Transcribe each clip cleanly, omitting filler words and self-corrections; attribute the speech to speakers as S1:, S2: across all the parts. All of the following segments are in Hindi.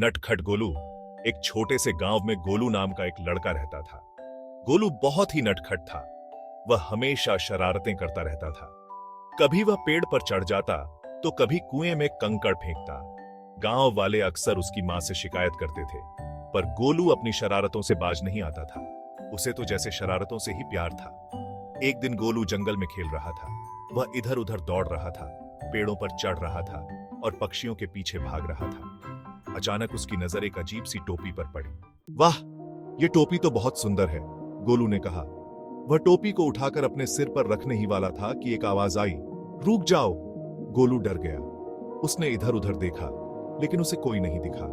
S1: नटखट गोलू। एक छोटे से गांव में गोलू नाम का एक लड़का रहता था। गोलू बहुत ही नटखट था। वह हमेशा शरारतें करता रहता था। कभी वह पेड़ पर चढ़ जाता तो कभी कुएं में कंकड़ फेंकता। गांव वाले अक्सर उसकी मां से शिकायत करते थे, पर गोलू अपनी शरारतों से बाज नहीं आता था। उसे तो जैसे शरारतों से ही प्यार था। एक दिन गोलू जंगल में खेल रहा था। वह इधर उधर दौड़ रहा था, पेड़ों पर चढ़ रहा था और पक्षियों के पीछे भाग रहा था। अचानक उसकी नजर एक अजीब सी टोपी पर पड़ी। वाह, ये टोपी तो बहुत सुंदर है, गोलू ने कहा। वह टोपी को उठाकर अपने सिर पर रखने ही वाला था कि एक आवाज आई, रुक जाओ। गोलू डर गया। उसने इधर उधर देखा, लेकिन उसे कोई नहीं दिखा।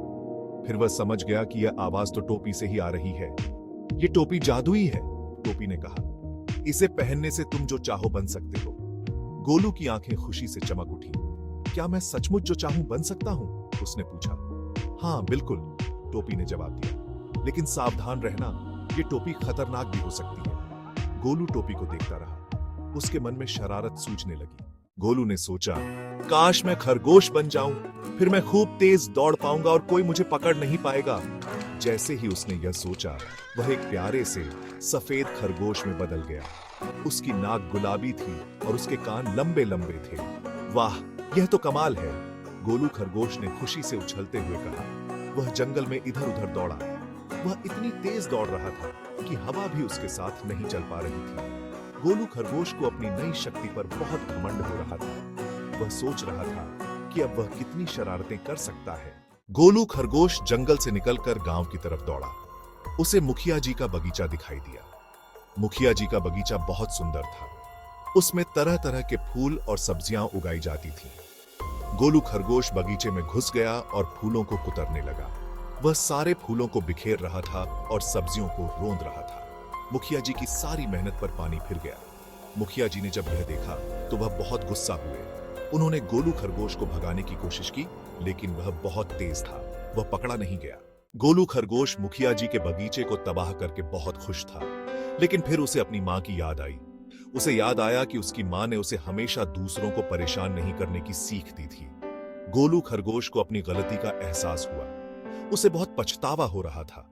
S1: फिर वह समझ गया कि यह आवाज तो टोपी से ही आ रही है। ये टोपी जादुई है, टोपी ने कहा। इसे पहनने से तुम जो चाहो बन सकते हो। गोलू की आंखें खुशी से चमक उठी। क्या मैं सचमुच जो चाहूं बन सकता हूं? उसने पूछा। हाँ बिल्कुल, टोपी ने जवाब दिया, लेकिन सावधान रहना, ये टोपी खतरनाक भी हो सकती है। गोलू टोपी को देखता रहा। उसके मन में शरारत सूझने लगी। गोलू ने सोचा, काश मैं खरगोश बन जाऊं, फिर मैं खूब तेज दौड़ पाऊंगा और कोई मुझे पकड़ नहीं पाएगा। जैसे ही उसने यह सोचा, वह एक प्यारे से सफेद खरगोश में बदल गया। उसकी नाक गुलाबी थी और उसके कान लंबे लंबे थे। वाह, यह तो कमाल है, गोलू खरगोश ने खुशी से उछलते हुए कहा। वह जंगल में इधर उधर दौड़ा। वह इतनी तेज दौड़ रहा था कि हवा भी उसके साथ नहीं चल पा रही थी। गोलू खरगोश को अपनी नई शक्ति पर बहुत घमंड हो रहा था। वह सोच रहा था कि अब वह कितनी शरारतें कर सकता है। गोलू खरगोश जंगल से निकलकर गांव की तरफ दौड़ा। उसे मुखिया जी का बगीचा दिखाई दिया। मुखिया जी का बगीचा बहुत सुंदर था। उसमें तरह तरह के फूल और सब्जियां उगाई जाती थीं। गोलू खरगोश बगीचे में घुस गया और फूलों को कुतरने लगा। वह सारे फूलों को बिखेर रहा था और सब्जियों को रोंद रहा था। मुखिया जी की सारी मेहनत पर पानी फिर गया। मुखिया जी ने जब यह देखा तो वह बहुत गुस्सा हुए। उन्होंने गोलू खरगोश को भगाने की कोशिश की, लेकिन वह बहुत तेज था। वह पकड़ा नहीं गया। गोलू खरगोश मुखिया जी के बगीचे को तबाह करके बहुत खुश था, लेकिन फिर उसे अपनी मां की याद आई। उसे याद आया कि उसकी मां ने उसे हमेशा दूसरों को परेशान नहीं करने की सीख दी थी। गोलू खरगोश को अपनी गलती का एहसास हुआ। उसे बहुत पछतावा हो रहा था।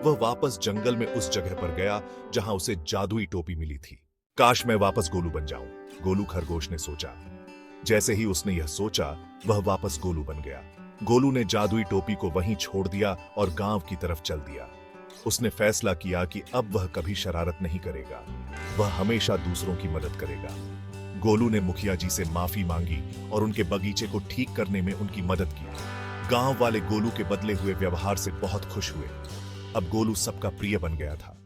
S1: वह वापस जंगल में उस जगह पर गया जहां उसे जादुई टोपी मिली थी। काश मैं वापस गोलू बन जाऊं, गोलू खरगोश ने सोचा। जैसे ही उसने यह सोचा, वह वापस गोलू बन गया। गोलू ने जादुई टोपी को वहीं छोड़ दिया और गांव की तरफ चल दिया। उसने फैसला किया कि अब वह कभी शरारत नहीं करेगा। वह हमेशा दूसरों की मदद करेगा। गोलू ने मुखिया जी से माफी मांगी और उनके बगीचे को ठीक करने में उनकी मदद की। गांव वाले गोलू के बदले हुए व्यवहार से बहुत खुश हुए। अब गोलू सबका प्रिय बन गया था।